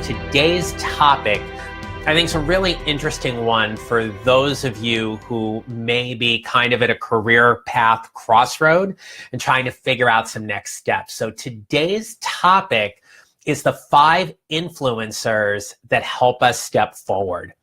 Today's topic, I think, is a really interesting one for those of you who may be kind of at a career path crossroad and trying to figure out some next steps. So today's topic is the 5 influencers that help us step forward.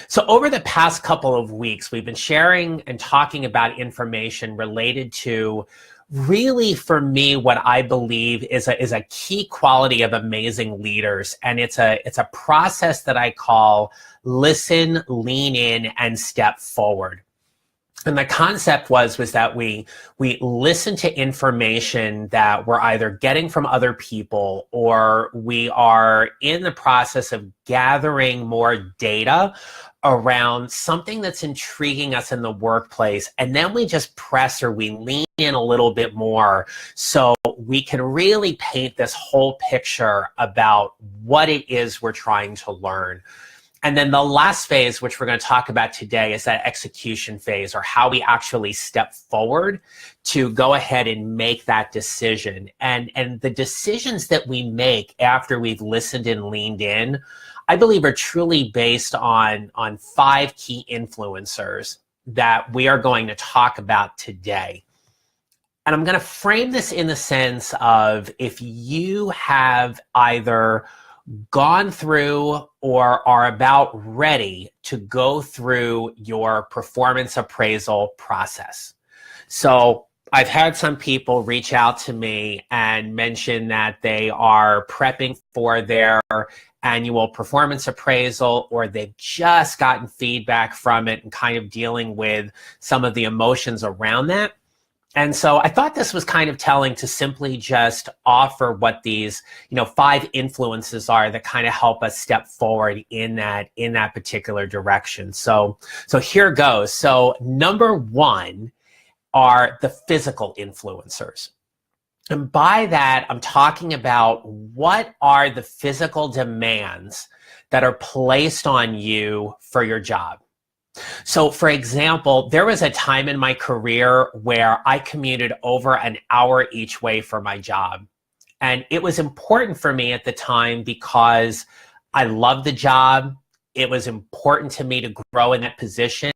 So over the past couple of weeks, we've been sharing and talking about information related to really, for me, what I believe is a key quality of amazing leaders. And it's a process that I call listen, lean in, and step forward. And the concept was that we listen to information that we're either getting from other people, or we are in the process of gathering more data around something that's intriguing us in the workplace. And then we just press, or we lean in a little bit more so we can really paint this whole picture about what it is we're trying to learn. And then the last phase, which we're going to talk about today, is that execution phase, or how we actually step forward to go ahead and make that decision. And the decisions that we make after we've listened and leaned in, I believe, are truly based on 5 key influencers that we are going to talk about today. And I'm going to frame this in the sense of, if you have either gone through or are about ready to go through your performance appraisal process. So I've had some people reach out to me and mention that they are prepping for their annual performance appraisal, or they've just gotten feedback from it and kind of dealing with some of the emotions around that. And so I thought this was kind of telling to simply just offer what these, 5 influences are that kind of help us step forward in that particular direction. So here goes. So number 1 are the physical influencers. And by that, I'm talking about what are the physical demands that are placed on you for your job. So for example, there was a time in my career where I commuted over an hour each way for my job. And it was important for me at the time because I loved the job. It was important to me to grow in that position.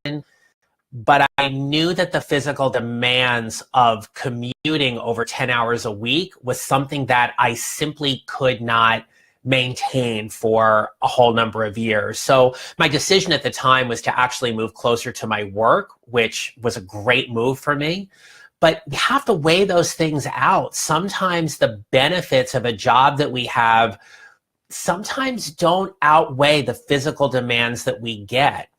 But I knew that the physical demands of commuting over 10 hours a week was something that I simply could not maintain for a whole number of years. So my decision at the time was to actually move closer to my work, which was a great move for me. But we have to weigh those things out. Sometimes the benefits of a job that we have sometimes don't outweigh the physical demands that we get.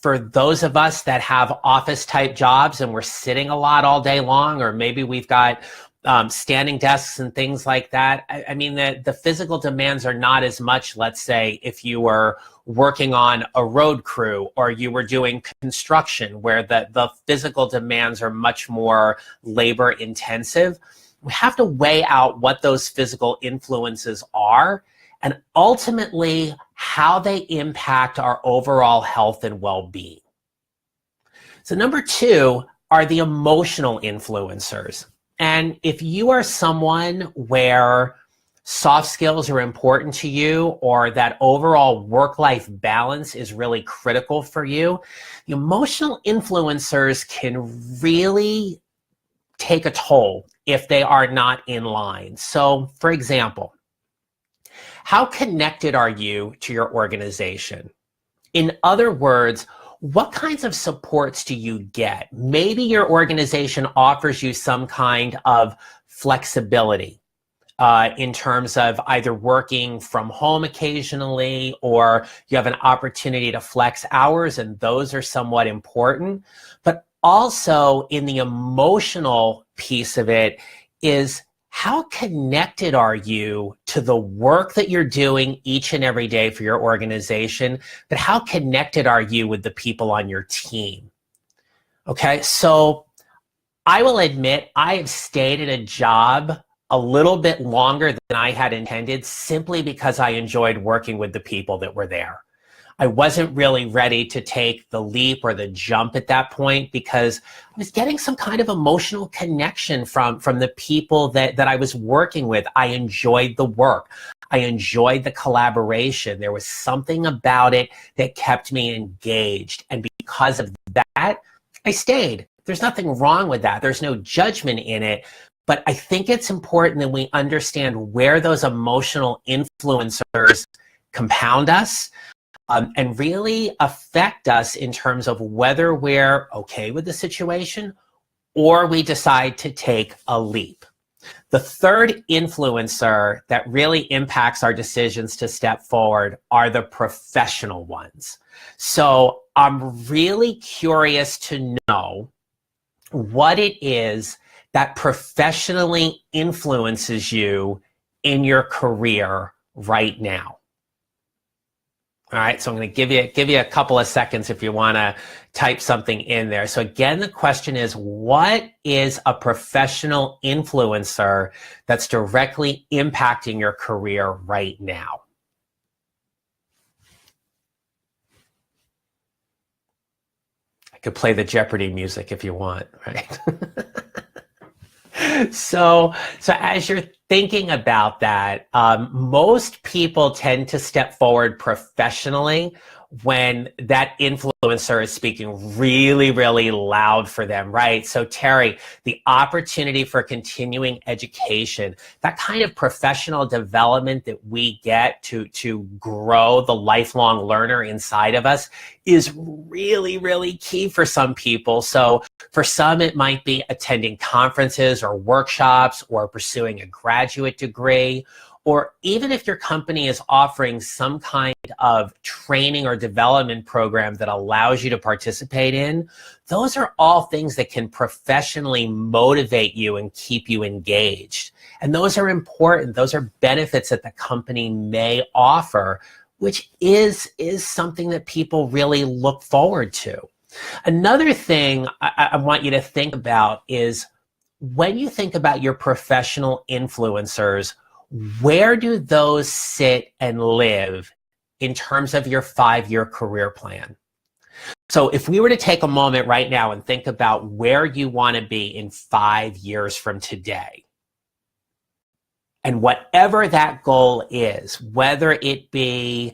For those of us that have office type jobs and we're sitting a lot all day long, or maybe we've got standing desks and things like that, I mean, the physical demands are not as much, let's say, if you were working on a road crew or you were doing construction, where the physical demands are much more labor intensive. We have to weigh out what those physical influences are, and ultimately how they impact our overall health and well-being. So number 2 are the emotional influencers. And if you are someone where soft skills are important to you, or that overall work-life balance is really critical for you, the emotional influencers can really take a toll if they are not in line. So for example, how connected are you to your organization? In other words, what kinds of supports do you get? Maybe your organization offers you some kind of flexibility in terms of either working from home occasionally, or you have an opportunity to flex hours, and those are somewhat important. But also in the emotional piece of it is, how connected are you to the work that you're doing each and every day for your organization, but how connected are you with the people on your team? Okay, so I will admit I have stayed at a job a little bit longer than I had intended, simply because I enjoyed working with the people that were there. I wasn't really ready to take the leap or the jump at that point because I was getting some kind of emotional connection from the people that I was working with. I enjoyed the work. I enjoyed the collaboration. There was something about it that kept me engaged. And because of that, I stayed. There's nothing wrong with that. There's no judgment in it. But I think it's important that we understand where those emotional influencers compound us and really affect us in terms of whether we're okay with the situation or we decide to take a leap. The third influencer that really impacts our decisions to step forward are the professional ones. So I'm really curious to know what it is that professionally influences you in your career right now. All right, so I'm going to give you a couple of seconds if you want to type something in there. So again, the question is, what is a professional influencer that's directly impacting your career right now? I could play the Jeopardy music if you want, right? So as you're thinking about that, most people tend to step forward professionally when that influencer is speaking really, really loud for them, right? So Terry, the opportunity for continuing education, that kind of professional development that we get to grow the lifelong learner inside of us is really, really key for some people. So for some, it might be attending conferences or workshops or pursuing a graduate degree, or even if your company is offering some kind of training or development program that allows you to participate in, those are all things that can professionally motivate you and keep you engaged. And those are important. Those are benefits that the company may offer, which is something that people really look forward to. Another thing I want you to think about is when you think about your professional influencers, where do those sit and live in terms of your 5-year career plan? So if we were to take a moment right now and think about where you want to be in 5 years from today, and whatever that goal is, whether it be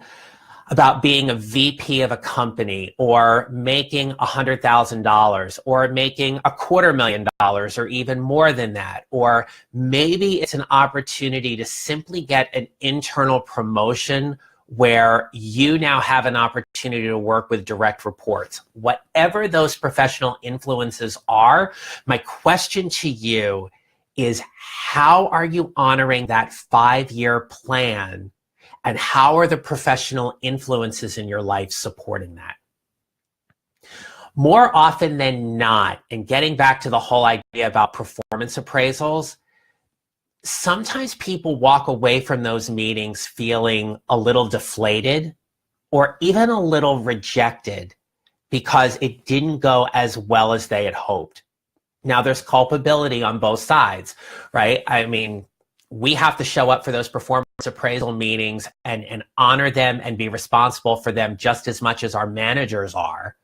about being a VP of a company or making $100,000 or making $250,000 or even more than that, or maybe it's an opportunity to simply get an internal promotion where you now have an opportunity to work with direct reports. Whatever those professional influences are, my question to you is, how are you honoring that 5-year plan? And how are the professional influences in your life supporting that? More often than not, and getting back to the whole idea about performance appraisals, sometimes people walk away from those meetings feeling a little deflated or even a little rejected because it didn't go as well as they had hoped. Now, there's culpability on both sides, right? I mean, we have to show up for those performance appraisal meetings and honor them and be responsible for them just as much as our managers are.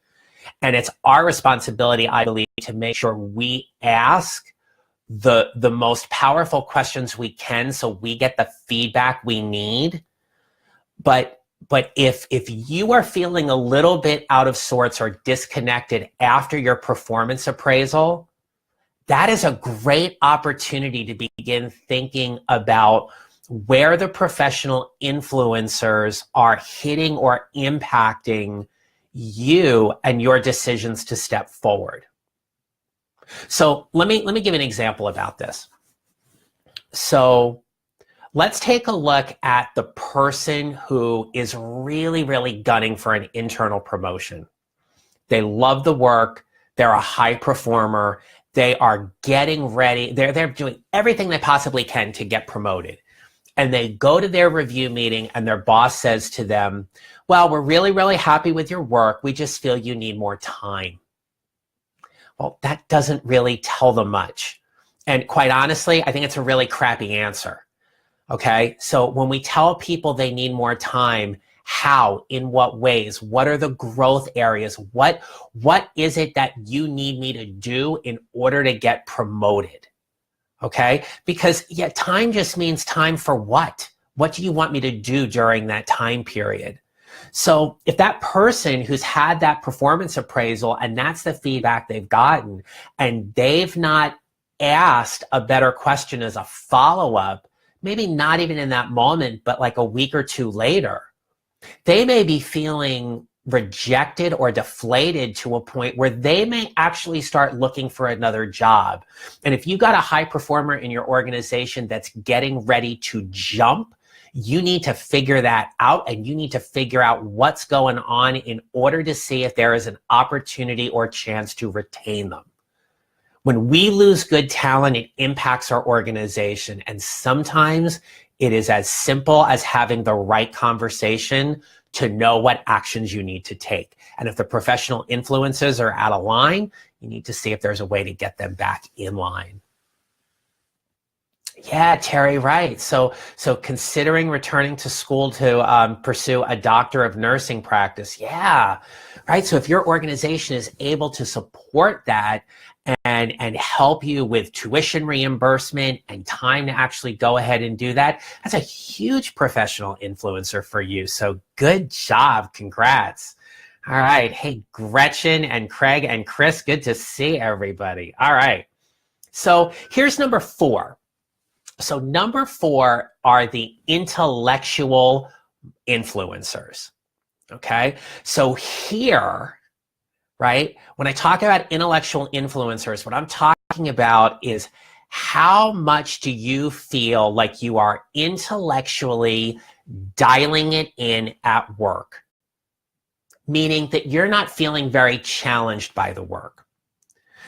And it's our responsibility, I believe, to make sure we ask the most powerful questions we can so we get the feedback we need. But if you are feeling a little bit out of sorts or disconnected after your performance appraisal, that is a great opportunity to begin thinking about where the professional influencers are hitting or impacting you and your decisions to step forward. So let me give an example about this. So let's take a look at the person who is really, really gunning for an internal promotion. They love the work. They're a high performer. They are getting ready. They're doing everything they possibly can to get promoted. And they go to their review meeting and their boss says to them, well, we're really, really happy with your work. We just feel you need more time. Well, that doesn't really tell them much. And quite honestly, I think it's a really crappy answer. Okay, so when we tell people they need more time, How, in what ways, what are the growth areas? What is it that you need me to do in order to get promoted? Okay? Because time just means time for what? What do you want me to do during that time period? So if that person who's had that performance appraisal and that's the feedback they've gotten, and they've not asked a better question as a follow-up, maybe not even in that moment, but like a week or two later, they may be feeling rejected or deflated to a point where they may actually start looking for another job. And if you got a high performer in your organization that's getting ready to jump, you need to figure that out, and you need to figure out what's going on in order to see if there is an opportunity or chance to retain them. When we lose good talent, it impacts our organization. And sometimes it is as simple as having the right conversation to know what actions you need to take. And if the professional influences are out of line, you need to see if there's a way to get them back in line. Yeah, Terry, right. So considering returning to school to pursue a doctor of nursing practice. Yeah, right. So if your organization is able to support that and help you with tuition reimbursement and time to actually go ahead and do that, that's a huge professional influencer for you. So good job. Congrats. All right. Hey, Gretchen and Craig and Chris, good to see everybody. All right. So here's number 4. So number 4 are the intellectual influencers, okay? So here, right, when I talk about intellectual influencers, what I'm talking about is how much do you feel like you are intellectually dialing it in at work? Meaning that you're not feeling very challenged by the work.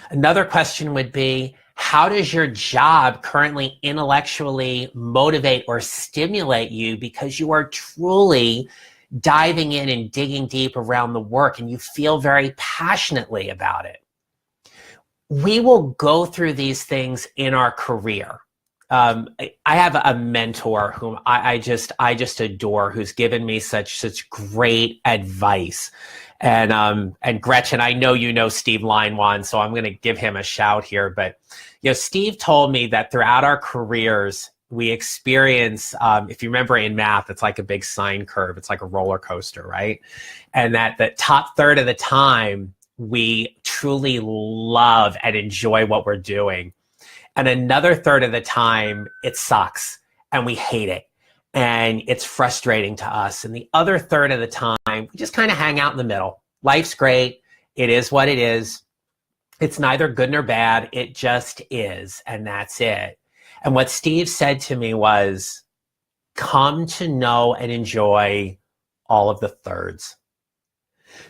Another question would be, how does your job currently intellectually motivate or stimulate you because you are truly diving in and digging deep around the work and you feel very passionately about it? We will go through these things in our career. I have a mentor whom I just adore, who's given me such great advice. And Gretchen, I know you know Steve Leinwan, so I'm going to give him a shout here. But Steve told me that throughout our careers, we experience, if you remember in math, it's like a big sine curve. It's like a roller coaster, right? And that the top third of the time, we truly love and enjoy what we're doing. And another third of the time, it sucks and we hate it and it's frustrating to us. And the other third of the time, we just kind of hang out in the middle. Life's great. It is what it is. It's neither good nor bad. It just is. And that's it. And what Steve said to me was, come to know and enjoy all of the thirds.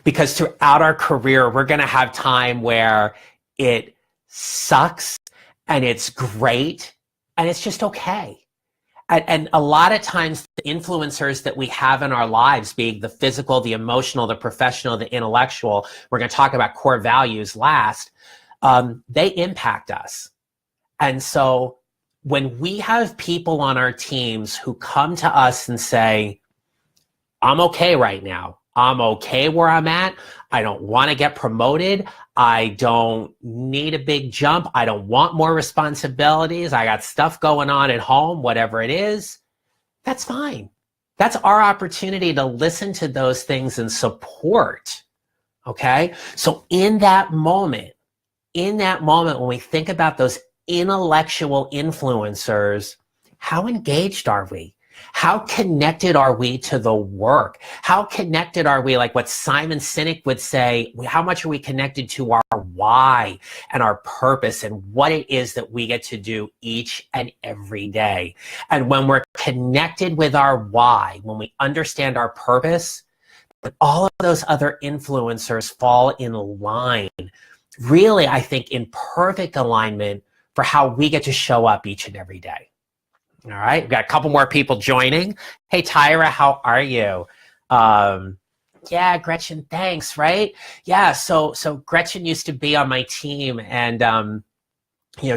Because throughout our career, we're going to have time where it sucks and it's great and it's just okay. And a lot of times the influencers that we have in our lives, being the physical, the emotional, the professional, the intellectual, we're going to talk about core values last, they impact us. And so when we have people on our teams who come to us and say, I'm okay right now. I'm okay where I'm at. I don't want to get promoted. I don't need a big jump. I don't want more responsibilities. I got stuff going on at home, whatever it is. That's fine. That's our opportunity to listen to those things and support. Okay? So in that moment when we think about those intellectual influencers, how engaged are we? How connected are we to the work? How connected are we, like what Simon Sinek would say, how much are we connected to our why and our purpose and what it is that we get to do each and every day? And when we're connected with our why, when we understand our purpose, all of those other influencers fall in line, really, I think, in perfect alignment for how we get to show up each and every day. All right, we've got a couple more people joining. Hey, Tyra, how are you? Yeah, Gretchen, thanks, right? Yeah, so Gretchen used to be on my team, and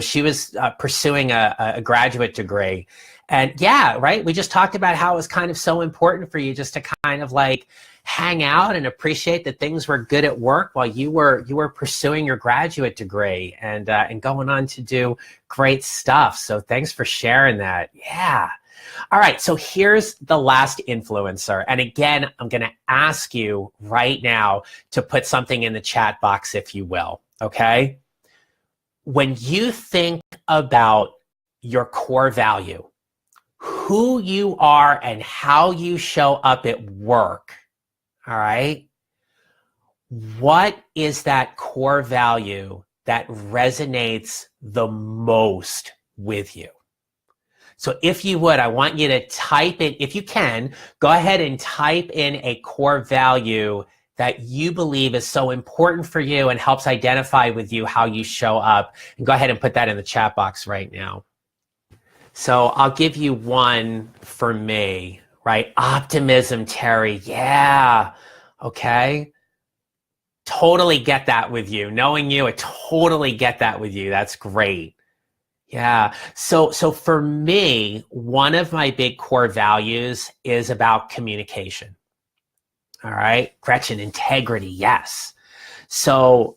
she was pursuing a graduate degree. And yeah, right. We just talked about how it was kind of so important for you just to kind of like hang out and appreciate that things were good at work while you were pursuing your graduate degree and going on to do great stuff. So thanks for sharing that. Yeah. All right. So here's the last influencer. And again, I'm going to ask you right now to put something in the chat box, if you will. Okay. When you think about your core value, who you are and how you show up at work, all right? What is that core value that resonates the most with you? So if you would, I want you to type in, if you can, go ahead and type in a core value that you believe is so important for you and helps identify with you how you show up. And go ahead and put that in the chat box right now. So I'll give you one for me, right? Optimism, Terry. Yeah. Okay. Totally get that with you. Knowing you, I totally get that with you. That's great. Yeah. So for me, one of my big core values is about communication. All right. Gretchen, integrity. Yes. So,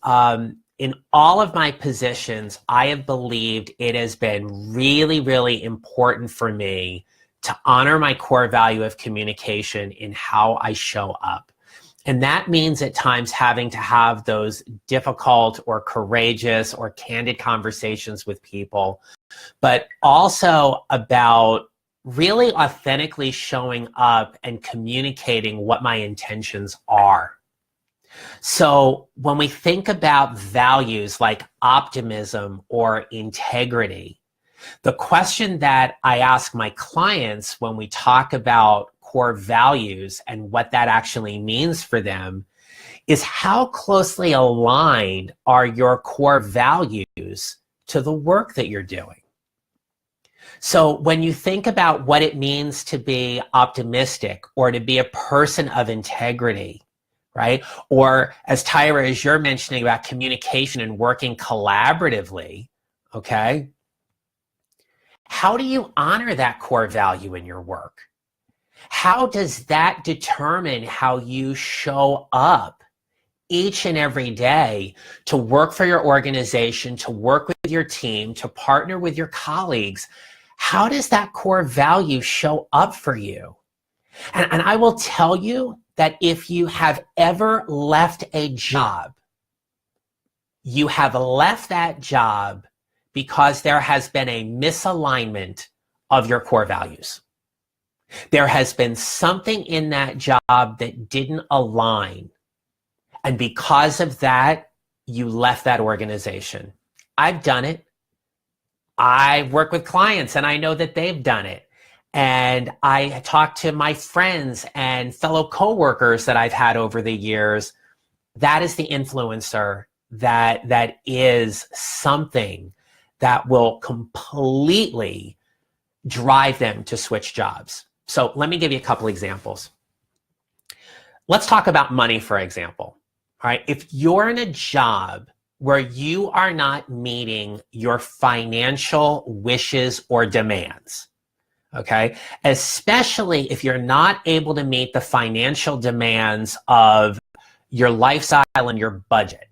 in all of my positions, I have believed it has been really, really important for me to honor my core value of communication in how I show up. And that means at times having to have those difficult or courageous or candid conversations with people, but also about really authentically showing up and communicating what my intentions are. So when we think about values like optimism or integrity, the question that I ask my clients when we talk about core values and what that actually means for them is how closely aligned are your core values to the work that you're doing? So when you think about what it means to be optimistic or to be a person of integrity, right? Or as Tyra, as you're mentioning about communication and working collaboratively, okay? How do you honor that core value in your work? How does that determine how you show up each and every day to work for your organization, to work with your team, to partner with your colleagues? How does that core value show up for you? And I will tell you that if you have ever left a job, you have left that job because there has been a misalignment of your core values. There has been something in that job that didn't align. And because of that, you left that organization. I've done it. I work with clients and I know that they've done it. And I talk to my friends and fellow coworkers that I've had over the years. That is the influencer that is something that will completely drive them to switch jobs. So let me give you a couple examples. Let's talk about money, for example. All right, if you're in a job where you are not meeting your financial wishes or demands, okay, especially if you're not able to meet the financial demands of your lifestyle and your budget,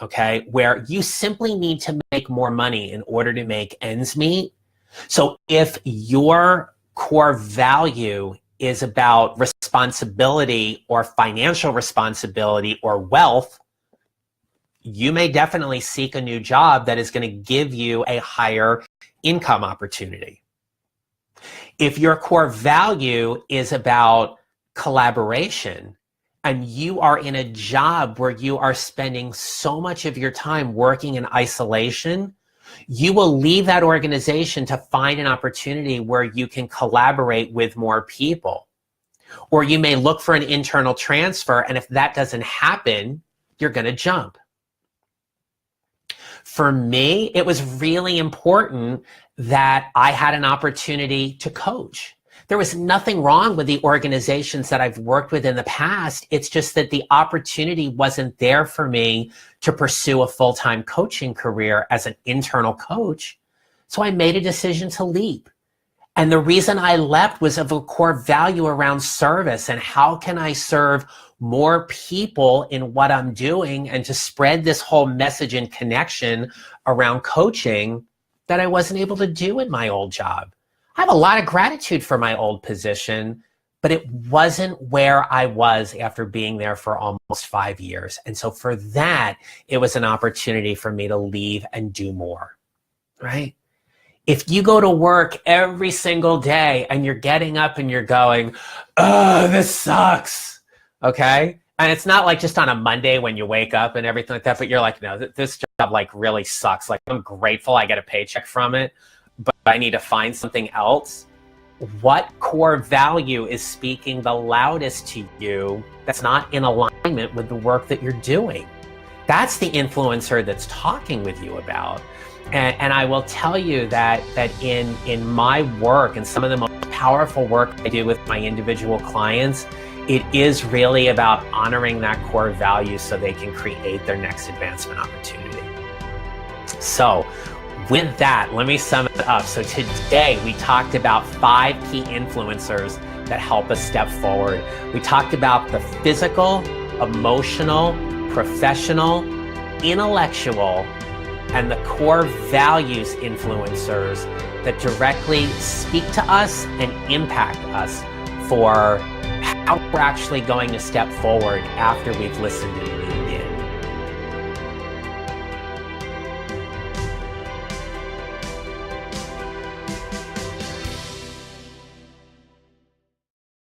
okay, where you simply need to make more money in order to make ends meet. So if your core value is about responsibility or financial responsibility or wealth, you may definitely seek a new job that is going to give you a higher income opportunity. If your core value is about collaboration and you are in a job where you are spending so much of your time working in isolation, you will leave that organization to find an opportunity where you can collaborate with more people. Or you may look for an internal transfer, and if that doesn't happen, you're going to jump. For me, it was really important that I had an opportunity to coach, There was nothing wrong with the organizations that I've worked with in the past. It's just that the opportunity wasn't there for me to pursue a full-time coaching career as an internal coach. So I made a decision to leap. And the reason I leapt was of a core value around service and how can I serve more people in what I'm doing and to spread this whole message and connection around coaching that I wasn't able to do in my old job. I have a lot of gratitude for my old position, but it wasn't where I was after being there for almost 5 years. And so for that, it was an opportunity for me to leave and do more, right? If you go to work every single day and you're getting up and you're going, oh, this sucks, okay? And it's not like just on a Monday when you wake up and everything like that, but you're like, no, this job like really sucks. Like I'm grateful I get a paycheck from it, but I need to find something else. What core value is speaking the loudest to you that's not in alignment with the work that you're doing? That's the influencer that's talking with you about. And I will tell you that in my work and some of the most powerful work I do with my individual clients, it is really about honoring that core value so they can create their next advancement opportunity. So with that, let me sum it up. So today we talked about 5 key influencers that help us step forward. We talked about the physical, emotional, professional, intellectual, and the core values influencers that directly speak to us and impact us for how we're actually going to step forward after we've listened and